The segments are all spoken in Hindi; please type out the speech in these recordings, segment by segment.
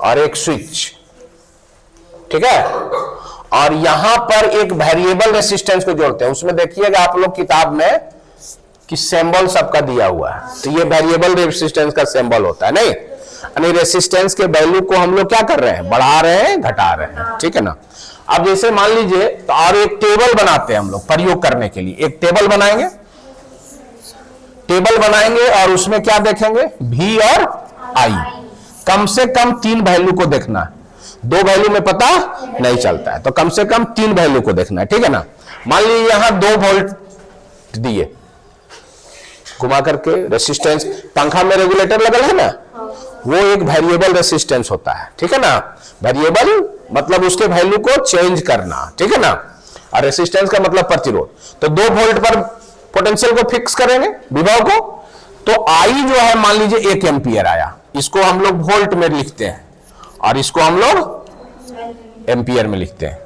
और एक स्विच, ठीक है। और यहां पर एक वेरिएबल रेसिस्टेंस को जोड़ते हैं। उसमें देखिएगा आप लोग किताब में कि सिंबल सबका दिया हुआ है, तो ये वेरिएबल रेसिस्टेंस का सिंबल होता है, नहीं यानी रेसिस्टेंस के वैल्यू को हम लोग क्या कर रहे हैं, बढ़ा रहे हैं, घटा रहे हैं, ठीक है ना। अब जैसे मान लीजिए तो और एक टेबल बनाते हैं हम लोग प्रयोग करने के लिए, एक टेबल बनाएंगे, और उसमें क्या देखेंगे, V और I, कम से कम 3 वैल्यू को देखना है, 2 वैल्यू में पता नहीं चलता है, तो कम से कम 3 वैल्यू को देखना है, ठीक है ना। मान लीजिए यहां 2 वोल्ट दिए, घुमा करके रेसिस्टेंस, पंखा में रेगुलेटर लगल है ना, वो एक वेरिएबल रेसिस्टेंस होता है, ठीक है ना। वेरिएबल मतलब उसके वैल्यू को चेंज करना, ठीक है ना। और रेसिस्टेंस का मतलब प्रतिरोध। तो 2 वोल्ट पर पोटेंशियल को फिक्स करेंगे, विभव को, तो I जो है मान लीजिए 1 एम्पियर आया, इसको हम लोग वोल्ट में लिखते हैं और इसको हम लोग एम्पियर में लिखते हैं।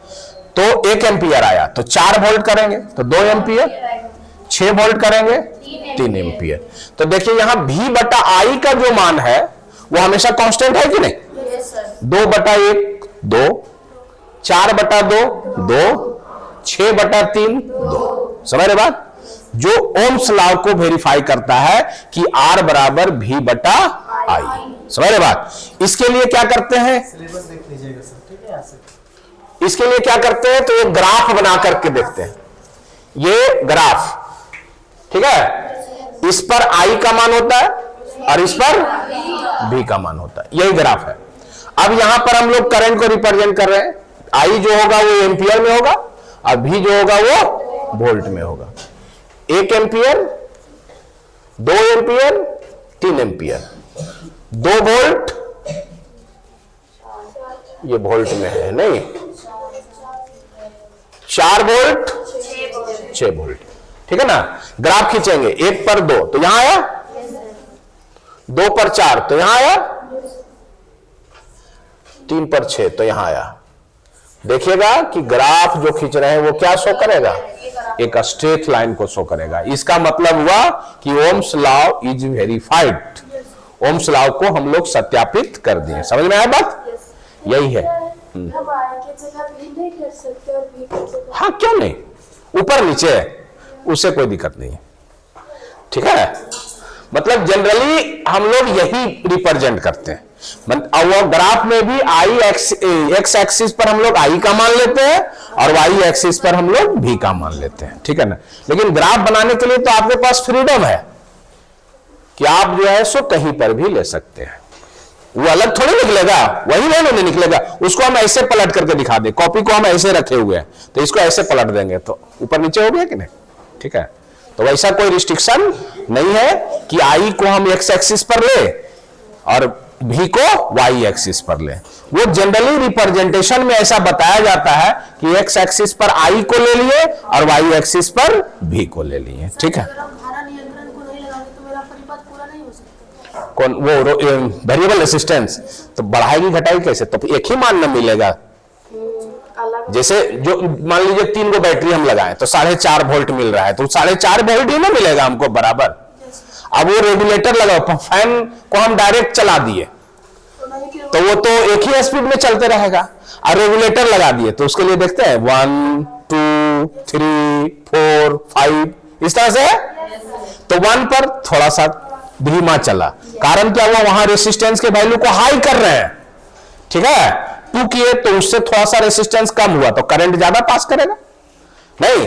तो 1 एम्पियर आया तो 4 वोल्ट करेंगे तो 2 एम्पियर, 6 वोल्ट करेंगे 3 एम्पियर। तो देखिए यहां V बटा I का जो मान है वो हमेशा कांस्टेंट है कि नहीं, 2 बटा 1 2, 4 बटा 2 2, 6 बटा 3 2। समझ रहे बात, जो ओम्स लॉ को वेरीफाई करता है कि R बराबर V बटा I। समझ रहे बात। इसके लिए क्या करते हैं, देख लीजिएगा सर, ठीक है। इसके लिए क्या करते हैं, तो ये ग्राफ बना करके देखते हैं, ये ग्राफ, ठीक है। इस पर I का मान होता है और इस पर V का मान होता है, यही ग्राफ है। अब यहां पर हम लोग करंट को रिप्रेजेंट कर रहे हैं, I जो होगा वो एम्पियर में होगा और V जो होगा वो वोल्ट में होगा। 1 एम्पियर, 2 एम्पियर, 3 एम्पियर, 2 वोल्ट, ये वोल्ट में है नहीं, 4 वोल्ट, 6 वोल्ट, ठीक है ना। ग्राफ खींचेंगे, 1 पर 2 तो यहां आया, 2 पर 4 तो यहां आया, 3 पर 6 तो यहां आया। देखिएगा कि ग्राफ जो खींच रहे हैं वो क्या शो करेगा, एक स्ट्रेट लाइन को शो करेगा। इसका मतलब हुआ कि Ohm's law is verified, Ohm's law को हम लोग सत्यापित कर दिए। समझ में आया बात, यही है। हाँ क्यों नहीं, ऊपर नीचे उससे कोई दिक्कत नहीं है, ठीक है। मतलब जनरली हम लोग यही रिप्रेजेंट करते हैं। वो ग्राफ में भी एक्स एक्सिस पर हम लोग I का मान लेते हैं और Y एक्सिस पर हम लोग V का मान लेते हैं, ठीक है ना। लेकिन ग्राफ बनाने के लिए तो आपके पास फ्रीडम है कि आप जो है सो कहीं पर भी ले सकते हैं, वो अलग थोड़ी निकलेगा, वही नहीं निकलेगा। उसको हम ऐसे पलट करके दिखा दे, कॉपी को हम ऐसे रखे हुए हैं तो इसको ऐसे पलट देंगे तो ऊपर नीचे हो गया कि नहीं, ठीक है। तो वैसा कोई रिस्ट्रिक्शन नहीं है कि I को हम एक्स एक्सिस पर ले और V को Y एक्सिस पर ले। वो जनरली रिप्रेजेंटेशन में ऐसा बताया जाता है कि एक्स एक्सिस पर I को ले लिए और Y एक्सिस पर V को ले लिए, ठीक है। कौन वो वेरिएबल रेसिस्टेंस तो बढ़ाएगी घटाएगी कैसे, तो एक ही मान न मिलेगा। जैसे जो मान लीजिए 3 को बैटरी हम लगाएं तो 4.5 वोल्ट मिल रहा है, तो 4.5 वोल्ट ही ना मिलेगा हमको बराबर। अब वो रेगुलेटर लगाओ, फैन को हम डायरेक्ट चला दिए तो वो तो एक ही स्पीड में चलते रहेगा, और रेगुलेटर लगा दिए तो उसके लिए देखते हैं 1 2 3 4 5 इस तरह से। तो 1 पर थोड़ा सा धीमा चला, कारण क्या हुआ, वहां रेसिस्टेंस के वैल्यू को हाई कर रहे हैं, ठीक है। 2 किए तो उससे थोड़ा सा रेसिस्टेंस कम हुआ तो करंट ज्यादा पास करेगा, नहीं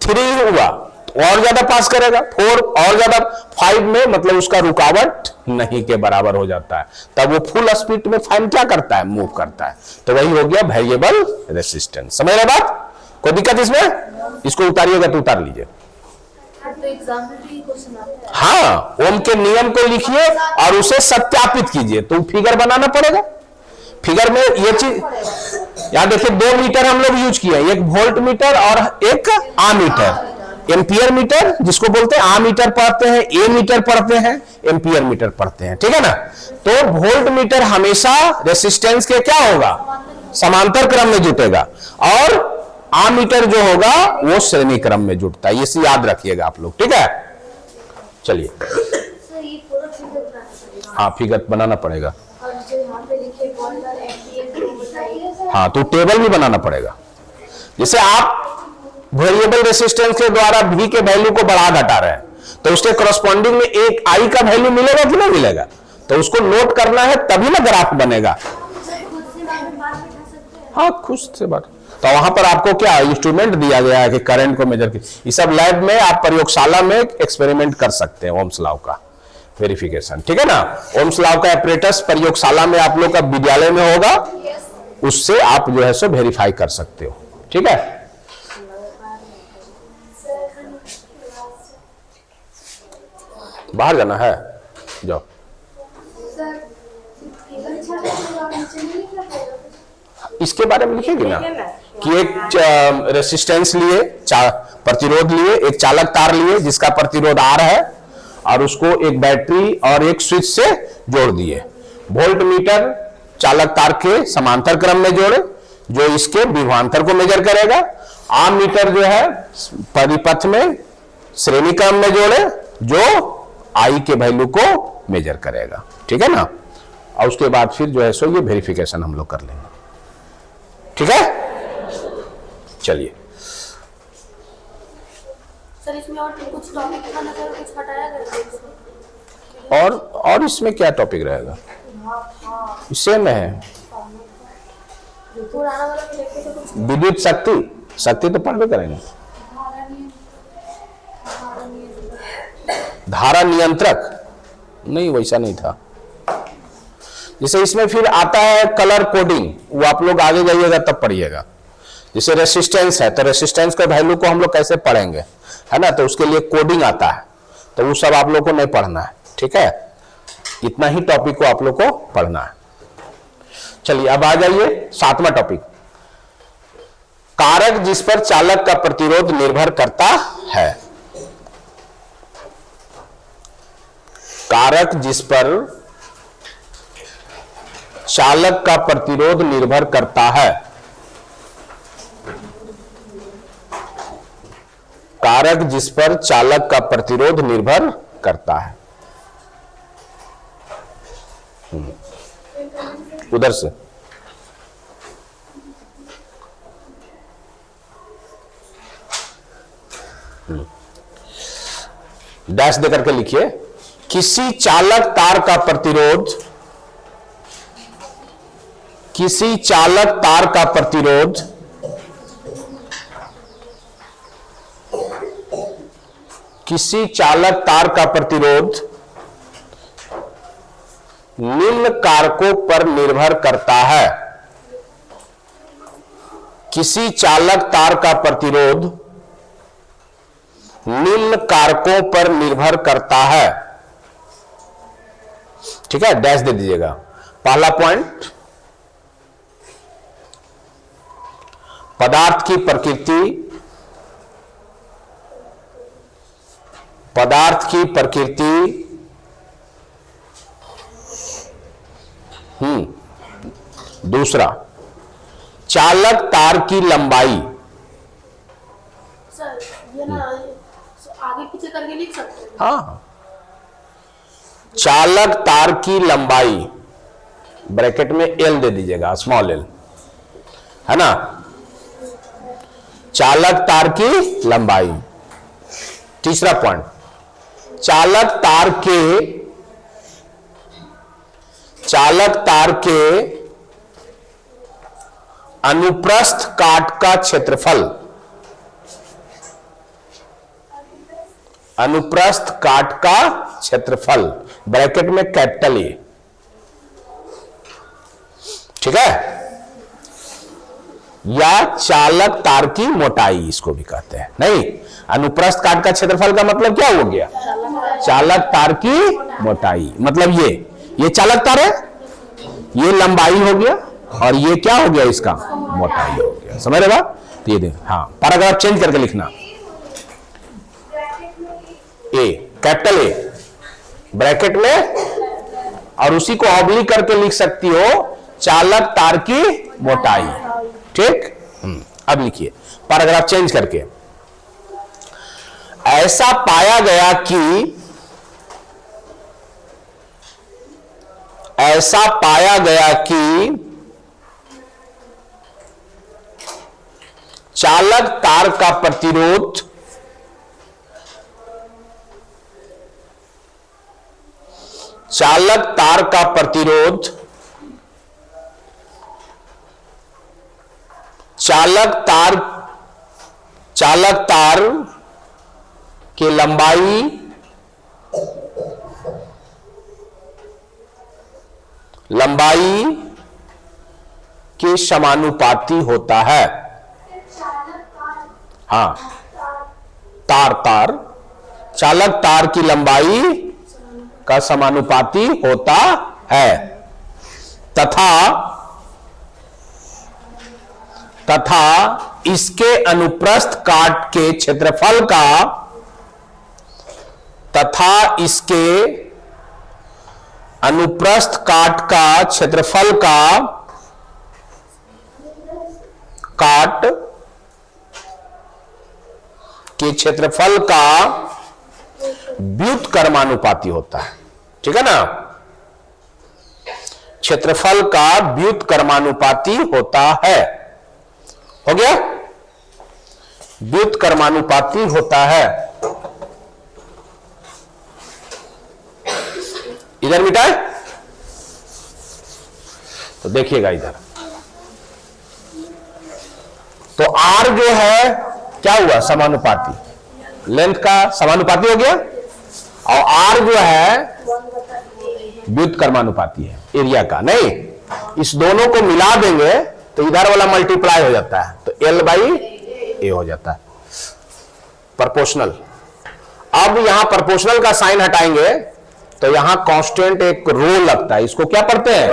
3 हुआ तो और ज्यादा पास करेगा, 4 और ज्यादा, 5 में मतलब उसका रुकावट नहीं के बराबर हो जाता है, तब वो फुल स्पीड में फैन क्या करता है, मूव करता है। तो वही हो गया वेरिएबल रेसिस्टेंस। समझ रहे बात, कोई दिक्कत इसमें, इसको उतारिएगा तो उतार लीजिए। हाँ, ओम के नियम को लिखिए और उसे सत्यापित कीजिए, तो फिगर बनाना पड़ेगा। फिगर में ये चीज यहां देखिए, 2 मीटर हम लोग यूज किए, एक वोल्ट मीटर और एक आमीटर। एम्पियर मीटर जिसको बोलते हैं, आमीटर पढ़ते हैं, ए मीटर पढ़ते हैं, एम्पियर मीटर पढ़ते हैं, ठीक है ना। तो वोल्ट मीटर हमेशा रेसिस्टेंस के क्या होगा, समांतर क्रम में जुटेगा, और आमीटर जो होगा वो श्रेणी क्रम में जुटता है। इसे याद रखिएगा आप लोग, ठीक है। चलिए, हाँ फिगर बनाना पड़ेगा। हाँ, तो टेबल भी बनाना पड़ेगा। जैसे आप वेरिएबल रेसिस्टेंस के द्वारा V के वैल्यू को बढ़ा घटा रहे हैं, तो उसके करस्पॉन्डिंग में एक I का वैल्यू मिलेगा कि नहीं मिलेगा, तो उसको नोट करना है, तभी ना ग्राफ बनेगा। हाँ, खुद से बात। तो वहां पर आपको क्या इंस्ट्रूमेंट दिया गया है कि करंट को मेजर की, ये सब लैब में आप प्रयोगशाला में एक्सपेरिमेंट कर सकते हैं। ओम्स लॉ का वेरिफिकेशन, ठीक है ना। ओम्स लॉ का एपरेटस प्रयोगशाला में आप लोग का विद्यालय में होगा, उससे आप जो है सो वेरीफाई कर सकते हो, ठीक है। बाहर जाना है, जाओ। इसके बारे में लिखेगी ना कि एक रेसिस्टेंस लिए, प्रतिरोध लिए, एक चालक तार लिए जिसका प्रतिरोध R है, और उसको एक बैटरी और एक स्विच से जोड़ दिए। वोल्ट मीटर चालक तार के समांतर क्रम में जोड़े, जो इसके विभवांतर को मेजर करेगा। आम मीटर जो है परिपथ में श्रेणी क्रम में जोड़े, जो I के वैल्यू को मेजर करेगा, ठीक है ना। और उसके बाद फिर जो है सो ये वेरिफिकेशन हम लोग कर लेंगे, ठीक है। चलिए, सर इसमें और कुछ टॉपिक था ना सर, कुछ हटाया गया? और इसमें क्या टॉपिक रहेगा? सेम है, पुराना वाला भी लेके तो कुछ विद्युत शक्ति तो पढ़ करेंगे। धारा नियंत्रक नहीं, वैसा नहीं था। जैसे इसमें फिर आता है कलर कोडिंग, वो आप लोग आगे जाइएगा तब पढ़िएगा। जैसे रेसिस्टेंस है, तो रेसिस्टेंस के वैल्यू को हम लोग कैसे पढ़ेंगे, है ना, तो उसके लिए कोडिंग आता है, तो वो सब आप लोग को नहीं पढ़ना है, ठीक है। इतना ही टॉपिक को आप लोग को पढ़ना है। चलिए अब आ जाइए 7वां टॉपिक, कारक जिस पर चालक का प्रतिरोध निर्भर करता है। कारक जिस पर चालक का प्रतिरोध निर्भर करता है। कारक जिस पर चालक का प्रतिरोध निर्भर करता है। उधर से डैश देकर के लिखिए, किसी चालक तार का प्रतिरोध, किसी चालक तार का प्रतिरोध किसी चालक तार का प्रतिरोध निम्न कारकों पर निर्भर करता है। किसी चालक तार का प्रतिरोध निम्न कारकों पर निर्भर करता है, ठीक है। डैश दे दीजिएगा। पहला पॉइंट, पदार्थ की प्रकृति, पदार्थ की प्रकृति, दूसरा चालक तार की लंबाई। सर ये ना आगे पीछे करके लिख सकते हैं। हाँ, चालक तार की लंबाई ब्रैकेट में एल दे दीजिएगा, स्मॉल एल, है ना। चालक तार की लंबाई। तीसरा पॉइंट, चालक तार के अनुप्रस्थ काट का क्षेत्रफल। अनुप्रस्थ काट का क्षेत्रफल ब्रैकेट में कैपिटल ए, ठीक है। या चालक तार की मोटाई इसको भी कहते हैं। नहीं, अनुप्रस्थ काट का क्षेत्रफल का मतलब क्या हो गया? चालक तार की मोटाई। मतलब ये चालक तार है, ये लंबाई हो गया, और ये क्या हो गया? इसका मोटाई हो गया। समझ रहे बात? तो ये देखो, हाँ, पैराग्राफ चेंज करके लिखना, ए कैपिटल ए ब्रैकेट में, और उसी को ऑब्लिक करके लिख सकती हो चालक तार की मोटाई, ठीक। अब लिखिए पैराग्राफ चेंज करके, ऐसा पाया गया कि ऐसा पाया गया कि चालक तार का प्रतिरोध चालक तार का प्रतिरोध चालक तार की लंबाई के समानुपाती होता है। हाँ, तार चालक तार की लंबाई का समानुपाती होता है तथा इसके अनुप्रस्थ काट के क्षेत्रफल का काट के क्षेत्रफल का व्युत्क्रमानुपाती होता है। ठीक है ना, क्षेत्रफल का व्युत्क्रमानुपाती होता है। हो गया, व्युत्क्रमानुपाती होता है। इधर मिटाए तो देखिएगा इधर, तो R जो है क्या हुआ, समानुपाती, लेंथ का समानुपाती हो गया, और R जो है व्युत्क्रमानुपाती है एरिया का। नहीं, इस दोनों को मिला देंगे तो इधर वाला मल्टीप्लाई हो जाता है, तो L/A हो जाता है, प्रोपोर्शनल। अब यहां प्रोपोर्शनल का साइन हटाएंगे तो यहां कांस्टेंट एक रो लगता है, इसको क्या पढ़ते हैं,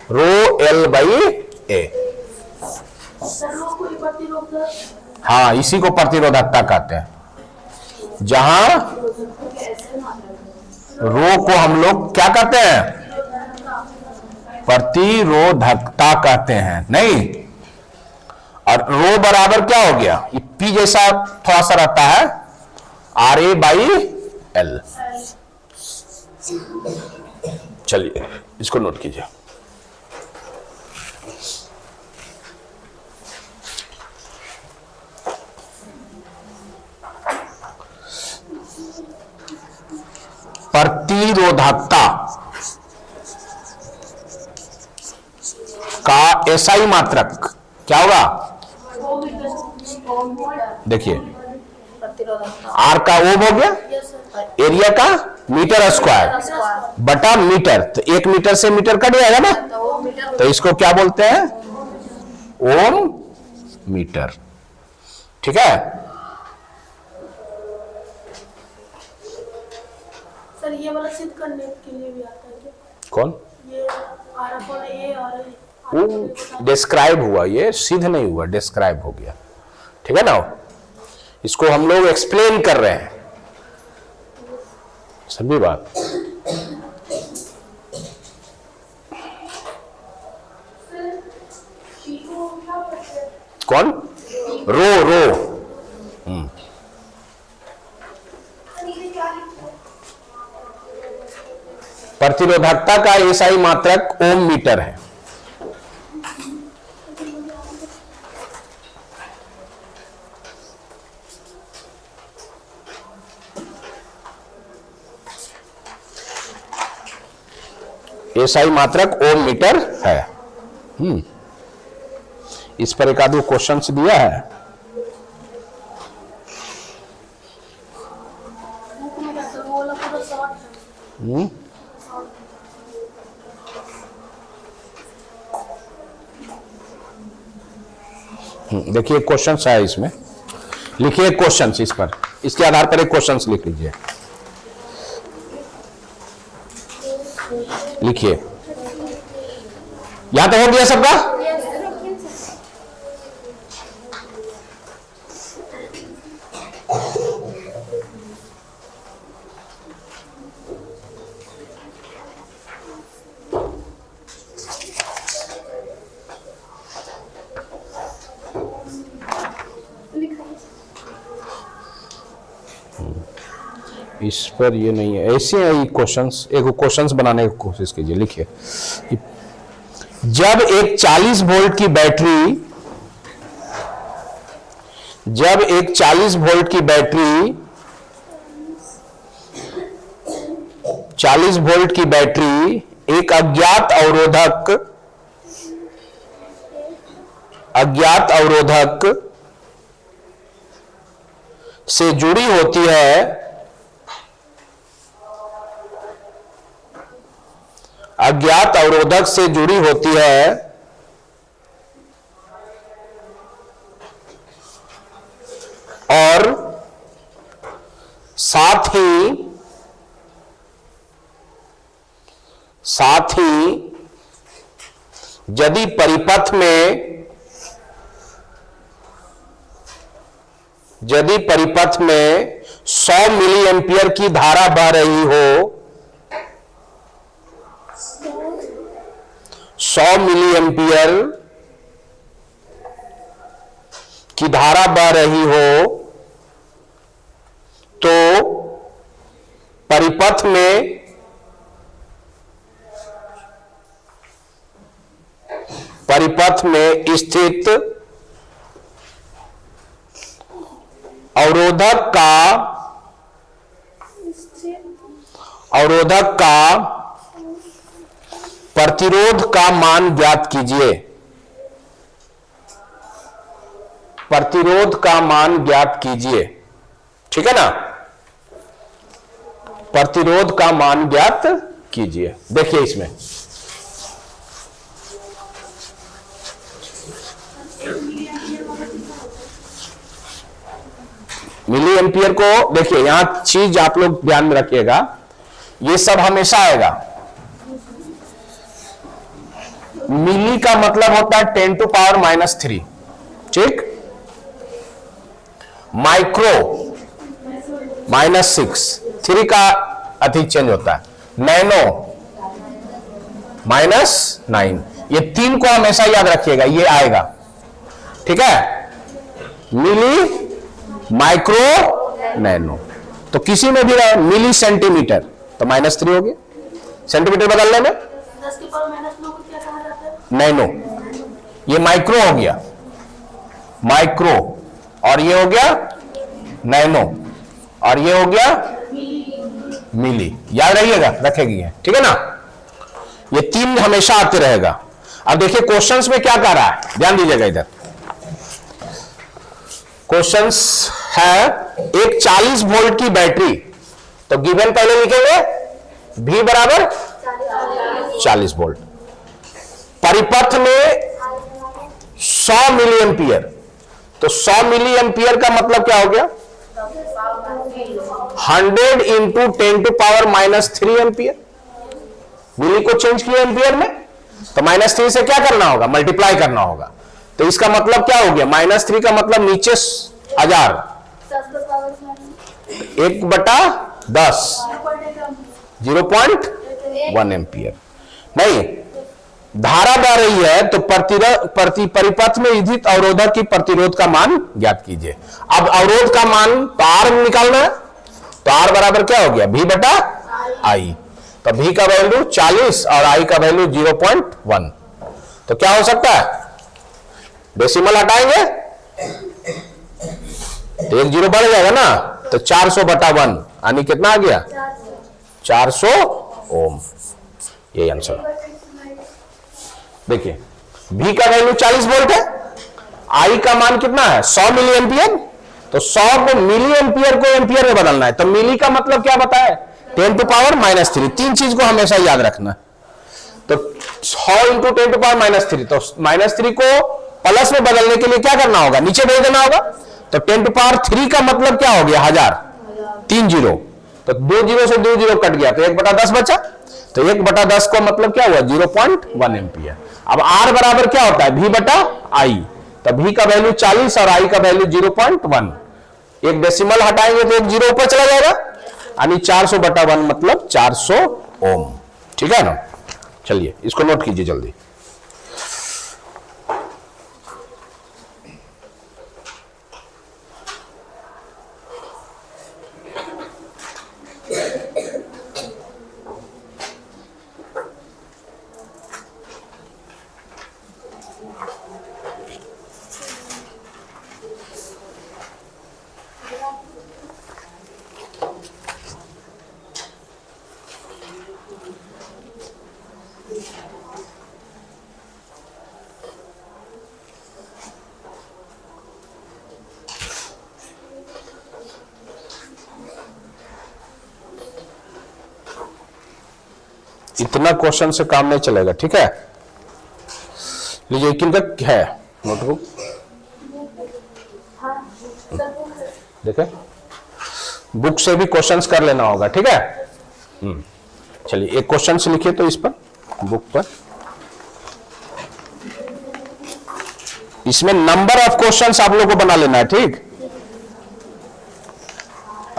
रो L/A। हाँ, इसी को प्रतिरोधकता कहते हैं, जहां रो को हम लोग क्या कहते हैं, प्रतिरोधकता कहते हैं। नहीं, और रो बराबर क्या हो गया, P जैसा थोड़ा सा रहता है, RA/L। चलिए इसको नोट कीजिए। प्रतिरोधकता का SI मात्रक क्या होगा, देखिए R का ओम हो गया, एरिया का मीटर स्क्वायर बटा मीटर, तो 1 मीटर से मीटर कट जाएगा ना, तो इसको क्या बोलते हैं, ओम मीटर। ठीक है, सर ये वाला सिद्ध करने के लिए भी आता है क्या? कौन, ये R/A और वो डिस्क्राइब हुआ, ये सिद्ध नहीं हुआ, डिस्क्राइब हो गया। ठीक है ना, इसको हम लोग एक्सप्लेन कर रहे हैं, समझी बात। कौन, रो प्रतिरोधकता का SI मात्रक ओम मीटर है। SI मात्रक ओम मीटर है। इस पर एक आधो क्वेश्चन दिया है। देखिए क्वेश्चन है इसमें, लिखिए क्वेश्चन इस पर, इसके आधार पर एक क्वेश्चन लिख लीजिए। लिखिए, यहां तो हो गया सबका। इस पर ये नहीं है, ऐसे है क्वेश्चंस। एक क्वेश्चंस बनाने की कोशिश कीजिए, लिखिए। जब एक 40 वोल्ट की बैटरी, जब एक 40 वोल्ट की बैटरी, 40 वोल्ट की बैटरी एक अज्ञात अवरोधक से जुड़ी होती है, अज्ञात अवरोधक से जुड़ी होती है और साथ ही यदि परिपथ में 100 मिली एम्पियर की धारा बह रही हो, 100 मिली एम्पियर की धारा बह रही हो, तो परिपथ में स्थित अवरोधक का प्रतिरोध का मान ज्ञात कीजिए। प्रतिरोध का मान ज्ञात कीजिए, ठीक है ना। प्रतिरोध का मान ज्ञात कीजिए। देखिए इसमें मिली एम्पियर को, देखिए यहां चीज आप लोग ध्यान में रखिएगा, ये सब हमेशा आएगा। मिली का मतलब होता है 10 टू पावर -3, ठीक। माइक्रो -6, 3 का अधिक चेंज होता है। नैनो -9, ये 3 को हमेशा याद रखिएगा, ये आएगा, ठीक है। मिली, माइक्रो, नैनो। तो किसी में भी रहे मिली सेंटीमीटर तो -3 हो गया, सेंटीमीटर बदलने में 10 की पावर -9 को क्या कहा जाता है? नैनो। ये माइक्रो हो गया, माइक्रो, और ये हो गया नैनो, और ये हो गया मिली। याद रहिएगा, रखेगी, ठीक है ना। ये 3 हमेशा आते रहेगा। अब देखिए क्वेश्चंस में क्या कह रहा है, ध्यान दीजिएगा इधर। क्वेश्चंस है एक 40 वोल्ट की बैटरी, तो गिवन पहले लिखेंगे V बराबर 40 वोल्ट, परिपथ में 100 मिली एम्पियर, तो 100 मिली एम्पियर का मतलब क्या हो गया 100 इंटू 10 टू पावर -3 एम्पियर। मिली को चेंज किया एम्पियर में, तो -3 से क्या करना होगा, मल्टीप्लाई करना होगा। तो इसका मतलब क्या हो गया, -3 का मतलब नीचे 1000, 1/10, 0.1 एम्पियर। नहीं, धारा बह रही है तो परिपथ में स्थित अवरोधक की प्रतिरोध का मान ज्ञात कीजिए। अब अवरोध का मान तो R निकालना है, तो R बराबर क्या हो गया V/I। तो V का वैल्यू 40 और I का वैल्यू 0.1। तो क्या हो सकता है, डेसिमल हटाएंगे तो 1 0 बढ़ जाएगा ना, तो 400/1 यानी कितना आ गया 400 ओम। ये आंसर। देखिए V का वैल्यू 40 वोल्ट है, I का मान कितना है 100 मिली एम्पियर, तो 100 को मिली एम्पियर को एम्पियर में बदलना है। तो मिली का मतलब क्या बताया 10 टू पावर -3। 3 चीज को हमेशा याद रखना। तो 100 इंटू 10 टू पावर -3, तो -3 को प्लस में बदलने के लिए क्या करना होगा, नीचे भेज देना होगा। तो 10 टू पावर 3 का मतलब क्या हो गया 1000, 3 0, तो 2 0 से 2 0 कट गया, तो 1/10 बचा। तो 1/10 को मतलब क्या हुआ 0.1 एम्पियर। अब R बराबर क्या होता है V/I, तो V का वैल्यू 40 और I का वैल्यू 0.1। एक डेसिमल हटाएंगे तो 1 0 ऊपर चला जाएगा, यानी 400/1 मतलब 400 ओम, ठीक है ना। चलिए इसको नोट कीजिए जल्दी। इतना क्वेश्चन से काम नहीं चलेगा, ठीक है। लीजिए किनका है नोटबुक, हाँ सर वो है। देखे बुक से भी क्वेश्चंस कर लेना होगा, ठीक है। चलिए एक क्वेश्चन से लिखिए तो इस पर, बुक पर। इसमें नंबर ऑफ क्वेश्चंस आप लोगों को बना लेना है, ठीक।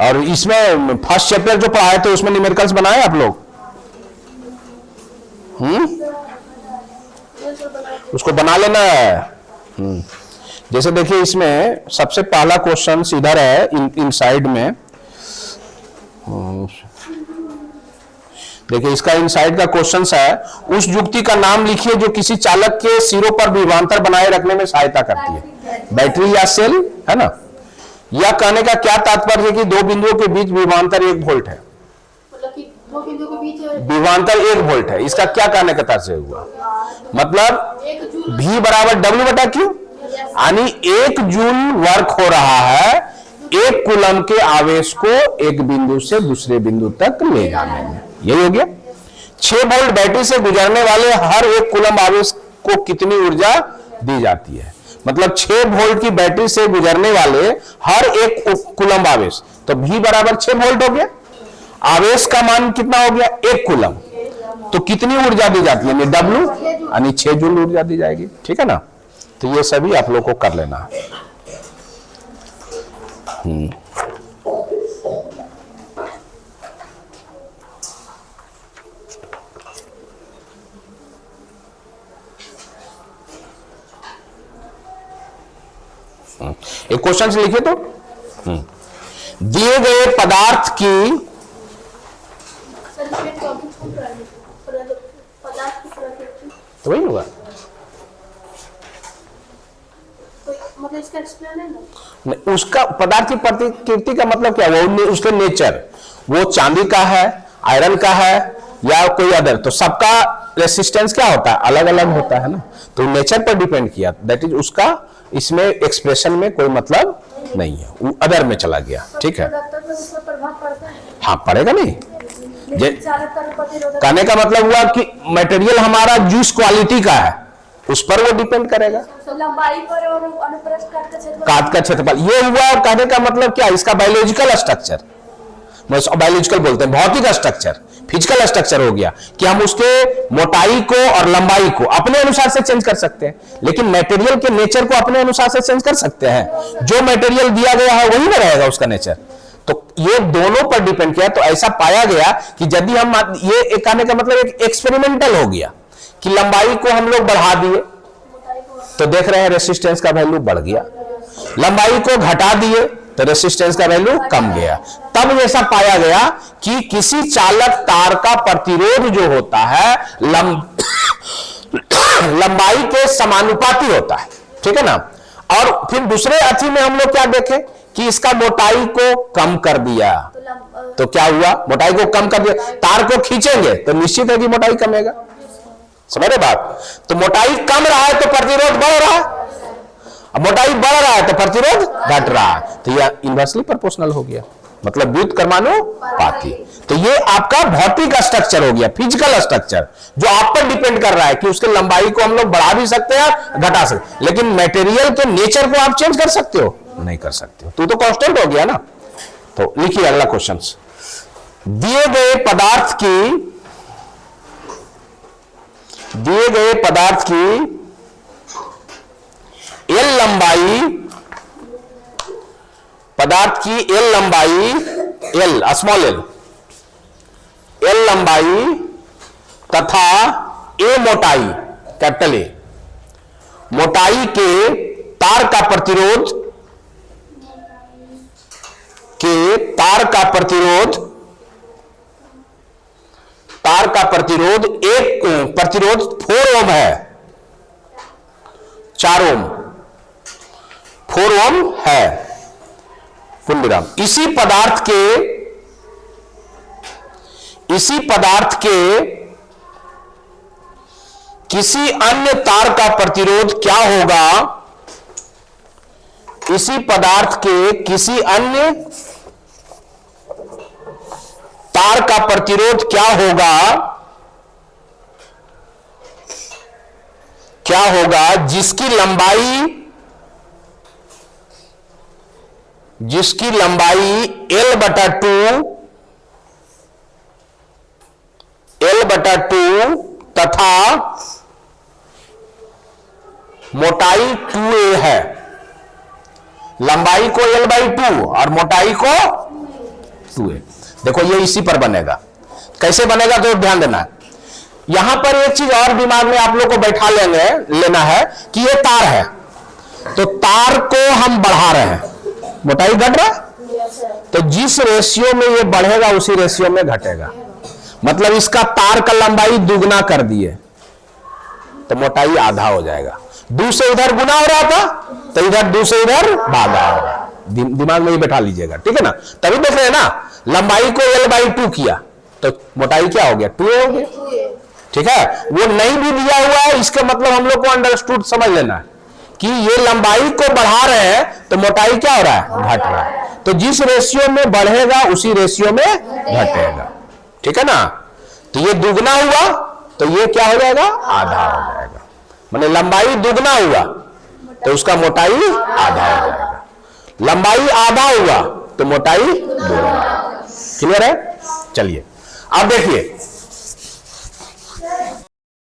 और इसमें फर्स्ट चैप्टर जो पढ़ाए थे उसमें न्यूमेरिकल्स बनाए आप लोग? उसको बना लेना है। जैसे देखिए इसमें सबसे पहला क्वेश्चन इधर है, इन साइड में देखिए, इसका इनसाइड का क्वेश्चन है, उस युक्ति का नाम लिखिए जो किसी चालक के सिरों पर विभवांतर बनाए रखने में सहायता करती है। बैटरी या सेल, है ना। यह कहने का क्या तात्पर्य है कि दो बिंदुओं के बीच विभवांतर 1 वोल्ट है। मतलब कि दो बिंदुओं के बीच विभवांतर 1 वोल्ट है, इसका क्या कहने का तात्पर्य हुआ? मतलब एक जूल V बराबर W बटा Q, यानी 1 जूल वर्क हो रहा है 1 कूलम के आवेश को एक बिंदु से दूसरे बिंदु तक ले जाने में। यही हो गया। 6 वोल्ट बैटरी से गुजरने वाले हर 1 कूलम आवेश को कितनी ऊर्जा दी जाती है? मतलब 6 वोल्ट की बैटरी से गुजरने वाले हर 1 कूलम आवेश, तो V बराबर 6 वोल्ट हो गया। आवेश का मान कितना हो गया? 1 कूलम, तो कितनी ऊर्जा दी जाती है? W, यानी 6 जूल ऊर्जा दी जाएगी, ठीक है ना। तो ये सभी आप लोग को कर लेना है। एक क्वेश्चन से लिखिए तो, दिए गए पदार्थ की सर इसमें टॉपिक कौन पढ़ा है? पदार्थ की प्रकृति, तो वही होगा। तो मतलब इसका एक्सप्लेन है ना। नहीं, उसका पदार्थ की प्रकृति का मतलब क्या? वो उसके नेचर, वो चांदी का है, आयरन का है या कोई अदर, तो सबका रेसिस्टेंस क्या होता है? अलग अलग होता है ना। तो नेचर पर डिपेंड किया, दैट इज उसका, इसमें एक्सप्रेशन में कोई मतलब नहीं है, वो अदर में चला गया, ठीक है। उसका प्रभाव पड़ता है, हाँ पड़ेगा नहीं। प्रतिरोधक कहने का मतलब हुआ कि मटेरियल हमारा जिस क्वालिटी का है उस पर वो डिपेंड करेगा, लंबाई पर और अनुप्रस्थ काट का क्षेत्रफल। काट का क्षेत्रफल। ये हुआ। कहने का मतलब क्या? इसका बायोलॉजिकल स्ट्रक्चर, बायोलॉजिकल बोलते हैं, भौतिक स्ट्रक्चर, फिजिकल स्ट्रक्चर हो गया कि हम उसके मोटाई को और लंबाई को अपने अनुसार से चेंज कर सकते हैं, लेकिन मटेरियल के नेचर को अपने अनुसार से चेंज कर सकते हैं। जो मटेरियल दिया गया है वही ना रहेगा उसका नेचर। तो ये दोनों पर डिपेंड किया। तो ऐसा पाया गया कि यदि हम, ये कहने का मतलब एक एक्सपेरिमेंटल हो गया कि लंबाई को हम लोग बढ़ा दिए तो देख रहे हैं रेसिस्टेंस का वैल्यू बढ़ गया, लंबाई को घटा दिए तो रेसिस्टेंस का वैल्यू कम गया। तब ऐसा पाया गया कि किसी चालक तार का प्रतिरोध जो होता है लंबाई के समानुपाती होता है, ठीक है ना। और फिर दूसरे अर्थी में हम लोग क्या देखें कि इसका मोटाई को कम कर दिया, तो क्या हुआ? मोटाई को कम कर दिया, तार को खींचेंगे तो निश्चित है कि मोटाई कमेगा। समझ रहे बात? तो मोटाई कम रहा है तो प्रतिरोध बढ़ रहा है, अब मोटाई बढ़ रहा है तो प्रतिरोध घट रहा है, तो यह इनवर्सली प्रोपोर्शनल हो गया, मतलब व्युत्क्रमानुपाती। तो ये आपका भौतिक स्ट्रक्चर हो गया, फिजिकल स्ट्रक्चर, जो आप पर डिपेंड कर रहा है कि उसके लंबाई को हम लोग बढ़ा भी सकते हैं, घटा सकते हैं, लेकिन मटेरियल के नेचर को आप चेंज कर सकते हो? नहीं कर सकते हो। तो कांस्टेंट हो गया ना। तो लिखिए अगला क्वेश्चन, दिए गए पदार्थ की एल लंबाई, पदार्थ की एल लंबाई, एल स्मॉल एल लंबाई तथा ए मोटाई, कैपिटल ए मोटाई के तार का प्रतिरोध, एक प्रतिरोध 4 ओम है, 4 ओम, 4 ओम है, पूर्णविराम। इसी पदार्थ के किसी अन्य तार का प्रतिरोध क्या होगा? इसी पदार्थ के किसी अन्य तार का प्रतिरोध क्या होगा क्या होगा, जिसकी लंबाई L/2 तथा मोटाई 2a है। लंबाई को L/2 और मोटाई को 2a। देखो ये इसी पर बनेगा। कैसे बनेगा तो ध्यान देना। यहां पर एक चीज और दिमाग में आप लोग को बैठा लेना है कि ये तार है, तो तार को हम बढ़ा रहे हैं, मोटाई घट रहा है, तो जिस रेशियो में ये बढ़ेगा उसी रेशियो में घटेगा। मतलब इसका तार का लंबाई दुगना कर दिए तो मोटाई आधा हो जाएगा। 2 से इधर गुना हो रहा था तो इधर 2 से इधर भागा होगा। दिमाग में ये बैठा लीजिएगा, ठीक है ना। तभी देख रहे हैं ना, लंबाई को L/2 किया तो मोटाई क्या हो गया, 2a हो गया। ठीक है, वो नहीं भी दिया हुआ है, इसका मतलब हम लोग को अंडरस्टूड समझ लेना है कि ये लंबाई को बढ़ा रहे हैं तो मोटाई क्या हो रहा है, घट रहा है। तो जिस रेशियो में बढ़ेगा उसी रेशियो में घटेगा, ठीक है ना। तो ये दुगना हुआ तो ये क्या हो जाएगा, आधा हो जाएगा। माने लंबाई दुगना हुआ तो उसका मोटाई आधा हो जाएगा, लंबाई आधा हुआ तो मोटाई दुगना। क्लियर है। चलिए अब देखिए